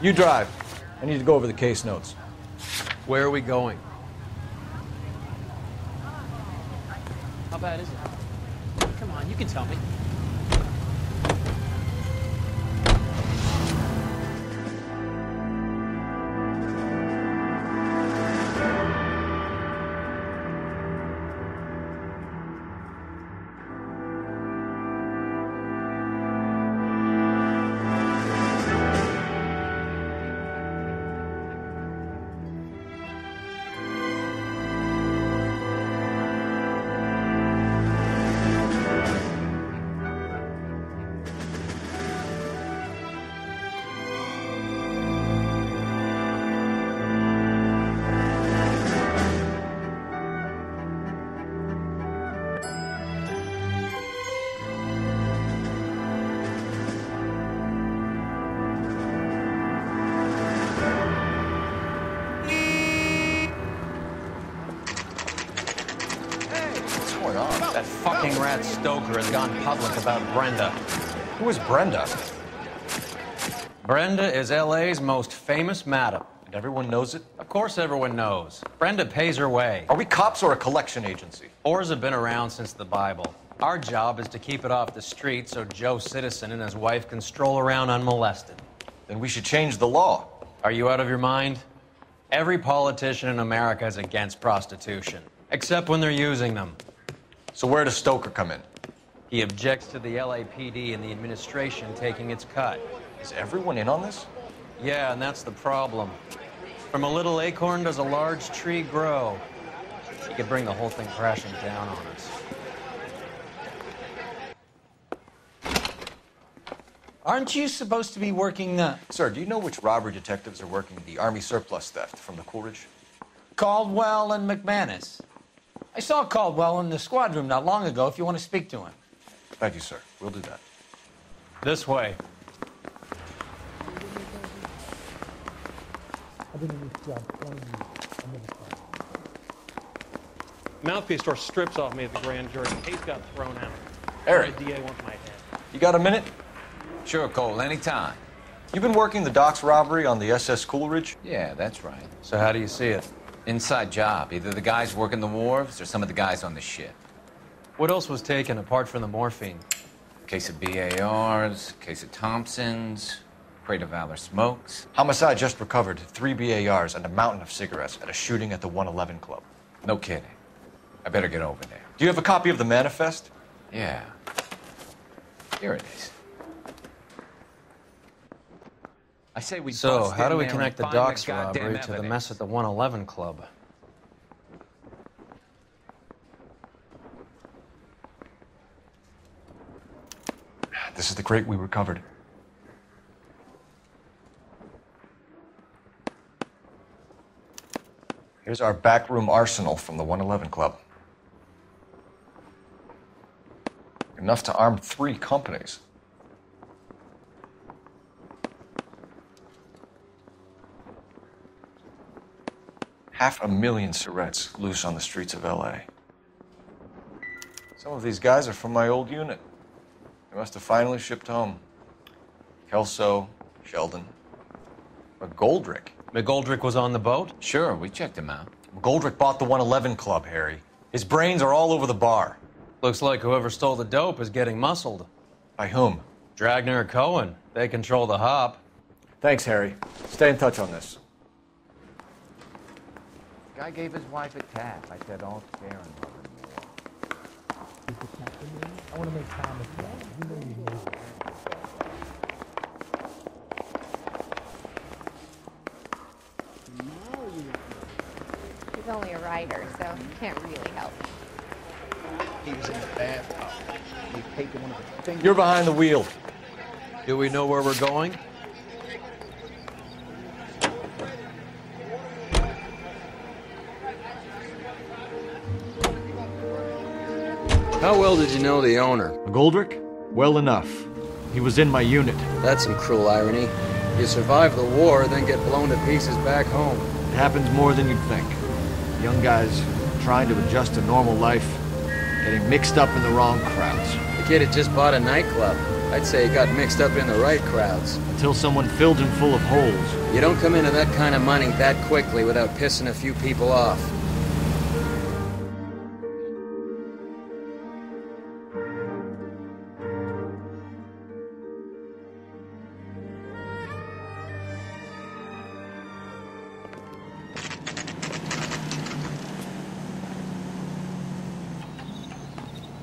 You drive. I need to go over the case notes. Where are we going? How bad is it? Come on, you can tell me. That fucking rat Stoker has gone public about Brenda. Who is Brenda? Brenda is LA's most famous madam. And everyone knows it? Of course everyone knows. Brenda pays her way. Are we cops or a collection agency? Whores have been around since the Bible. Our job is to keep it off the street so Joe Citizen and his wife can stroll around unmolested. Then we should change the law. Are you out of your mind? Every politician in America is against prostitution, except when they're using them. So where does Stoker come in? He objects to the LAPD and the administration taking its cut. Is everyone in on this? Yeah, and that's the problem. From a little acorn does a large tree grow. He could bring the whole thing crashing down on us. Aren't you supposed to be working Sir, do you know which robbery detectives are working the Army surplus theft from the Coolidge? Caldwell and McManus? I saw Caldwell in the squad room not long ago if you want to speak to him. Thank you, sir. We'll do that. This way. Mouthpiece store strips off me at the grand jury. Case got thrown out. Harry, The DA wants my head. you got a minute? Sure, Cole, anytime. You've been working the docks robbery on the SS Coolidge? Yeah, that's right. So how do you see it? Inside job. Either the guys working the wharves or some of the guys on the ship. What else was taken apart from the morphine? Case of BARs, case of Thompsons, crate of Valor smokes. Homicide just recovered 3 BARs and a mountain of cigarettes at a shooting at the 111 Club. No kidding. I better get over there. Do you have a copy of the manifest? Yeah. Here it is. I say we So, bust how in do we there connect the and find docks goddamn robbery to the evidence. mess at the 111 Club? This is the crate we recovered. Here's our backroom arsenal from the 111 Club. Enough to arm 3 companies. $500,000 cigarettes loose on the streets of LA. Some of these guys are from my old unit. They must have finally shipped home. Kelso, Sheldon, McGoldrick. McGoldrick was on the boat? Sure, we checked him out. McGoldrick bought the 111 Club, Harry. His brains are all over the bar. Looks like whoever stole the dope is getting muscled. By whom? Dragner or Cohen. They control the hop. Thanks, Harry. Stay in touch on this. Guy gave his wife a tap. I said, all fair and love and war. I want to make time as well. You know you need it. He's only a writer, so he can't really help. He was in the bathtub. He taken one of his fingers. You're behind the wheel. Do we know where we're going? How well did you know the owner? McGoldrick? Well enough. He was in my unit. That's some cruel irony. You survive the war, then get blown to pieces back home. It happens more than you'd think. Young guys trying to adjust to normal life, getting mixed up in the wrong crowds. The kid had just bought a nightclub. I'd say he got mixed up in the right crowds. Until someone filled him full of holes. You don't come into that kind of money that quickly without pissing a few people off.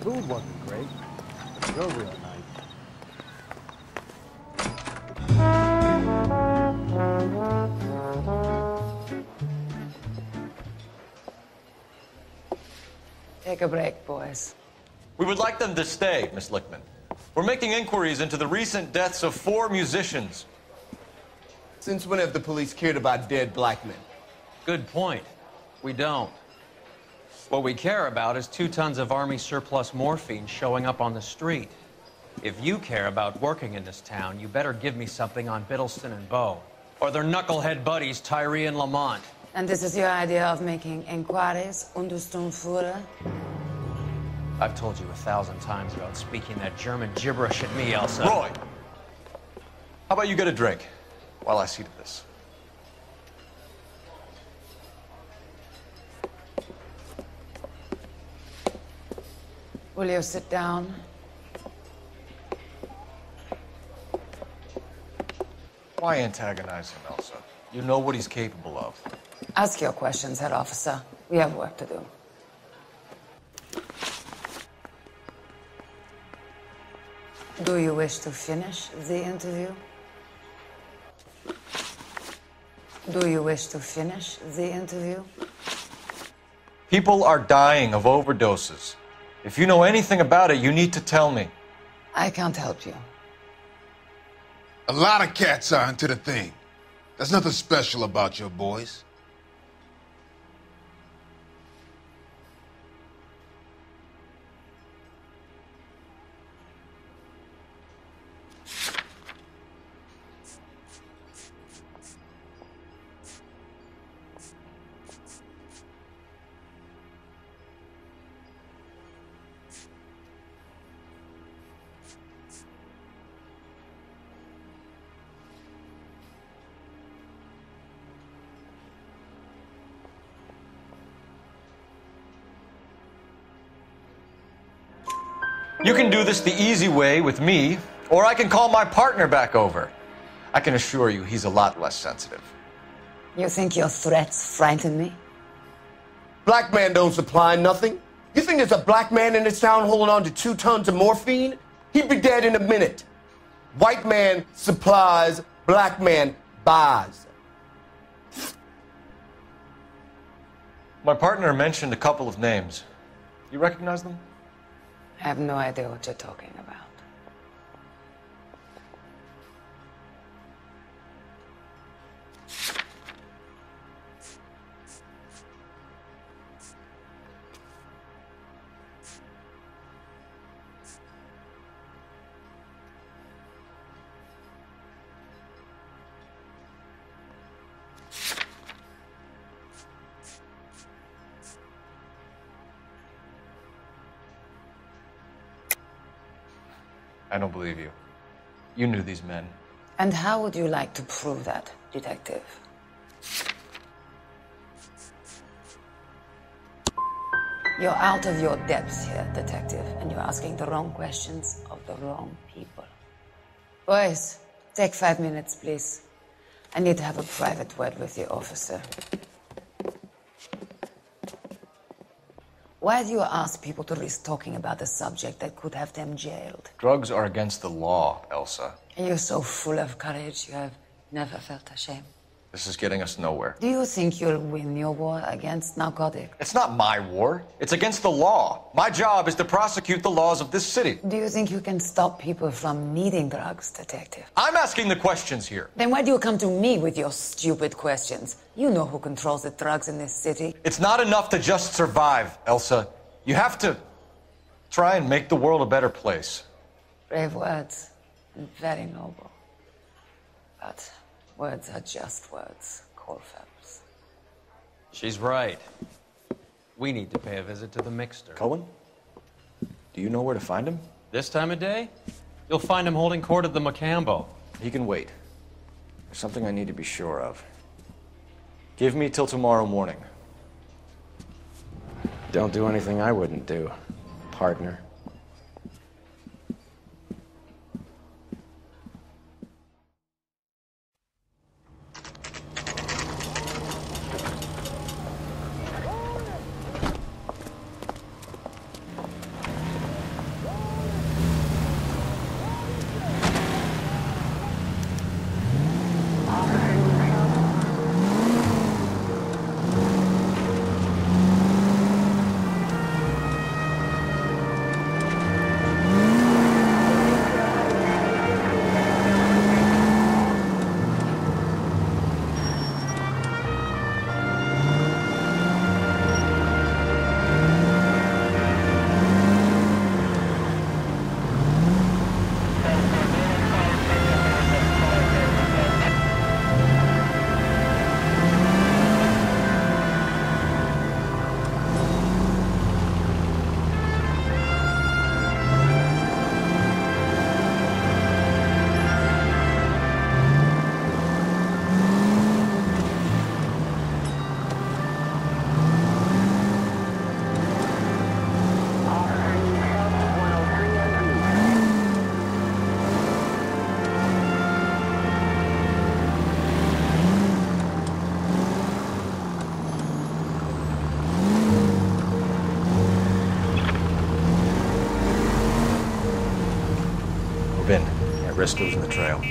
Food wasn't great, but you're real nice. Take a break, boys. We would like them to stay, Miss Lickman. We're making inquiries into the recent deaths of 4 musicians. Since when have the police cared about dead black men? Good point. We don't. What we care about is 2 tons of Army surplus morphine showing up on the street. If you care about working in this town, you better give me something on Biddleston and Bow, or their knucklehead buddies, Tyree and Lamont. And this is your idea of making inquiries, Untersturmführer? I've told you 1,000 times about speaking that German gibberish at me, Elsa. Roy, how about you get a drink while I see to this? Will you sit down? Why antagonize him, Elsa? You know what he's capable of. Ask your questions, Head Officer. We have work to do. Do you wish to finish the interview? Do you wish to finish the interview? People are dying of overdoses. If you know anything about it, you need to tell me. I can't help you. A lot of cats are into the thing. There's nothing special about your boys. You can do this the easy way with me, or I can call my partner back over. I can assure you he's a lot less sensitive. You think your threats frighten me? Black man don't supply nothing. You think there's a black man in this town holding on to 2 tons of morphine? He'd be dead in a minute. White man supplies, black man buys. My partner mentioned a couple of names. You recognize them? I have no idea what you're talking about. I don't believe you. You knew these men. And how would you like to prove that, detective? You're out of your depths here, detective, and you're asking the wrong questions of the wrong people. Boys, take 5 minutes, please. I need to have a private word with you, officer. Why do you ask people to risk talking about a subject that could have them jailed? Drugs are against the law, Elsa. And you're so full of courage, you have never felt ashamed. This is getting us nowhere. Do you think you'll win your war against narcotics? It's not my war. It's against the law. My job is to prosecute the laws of this city. Do you think you can stop people from needing drugs, detective? I'm asking the questions here. Then why do you come to me with your stupid questions? You know who controls the drugs in this city. It's not enough to just survive, Elsa. You have to try and make the world a better place. Brave words, and very noble. But words are just words, Cole Phelps. She's right. We need to pay a visit to the mixer. Cohen? Do you know where to find him? This time of day? You'll find him holding court at the Macambo. He can wait. There's something I need to be sure of. Give me till tomorrow morning. Don't do anything I wouldn't do, partner. Risk losing the trail.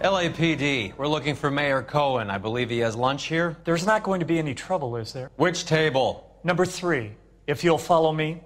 LAPD, we're looking for Mayor Cohen. I believe he has lunch here. There's not going to be any trouble, is there? Which table? Number 3. If you'll follow me.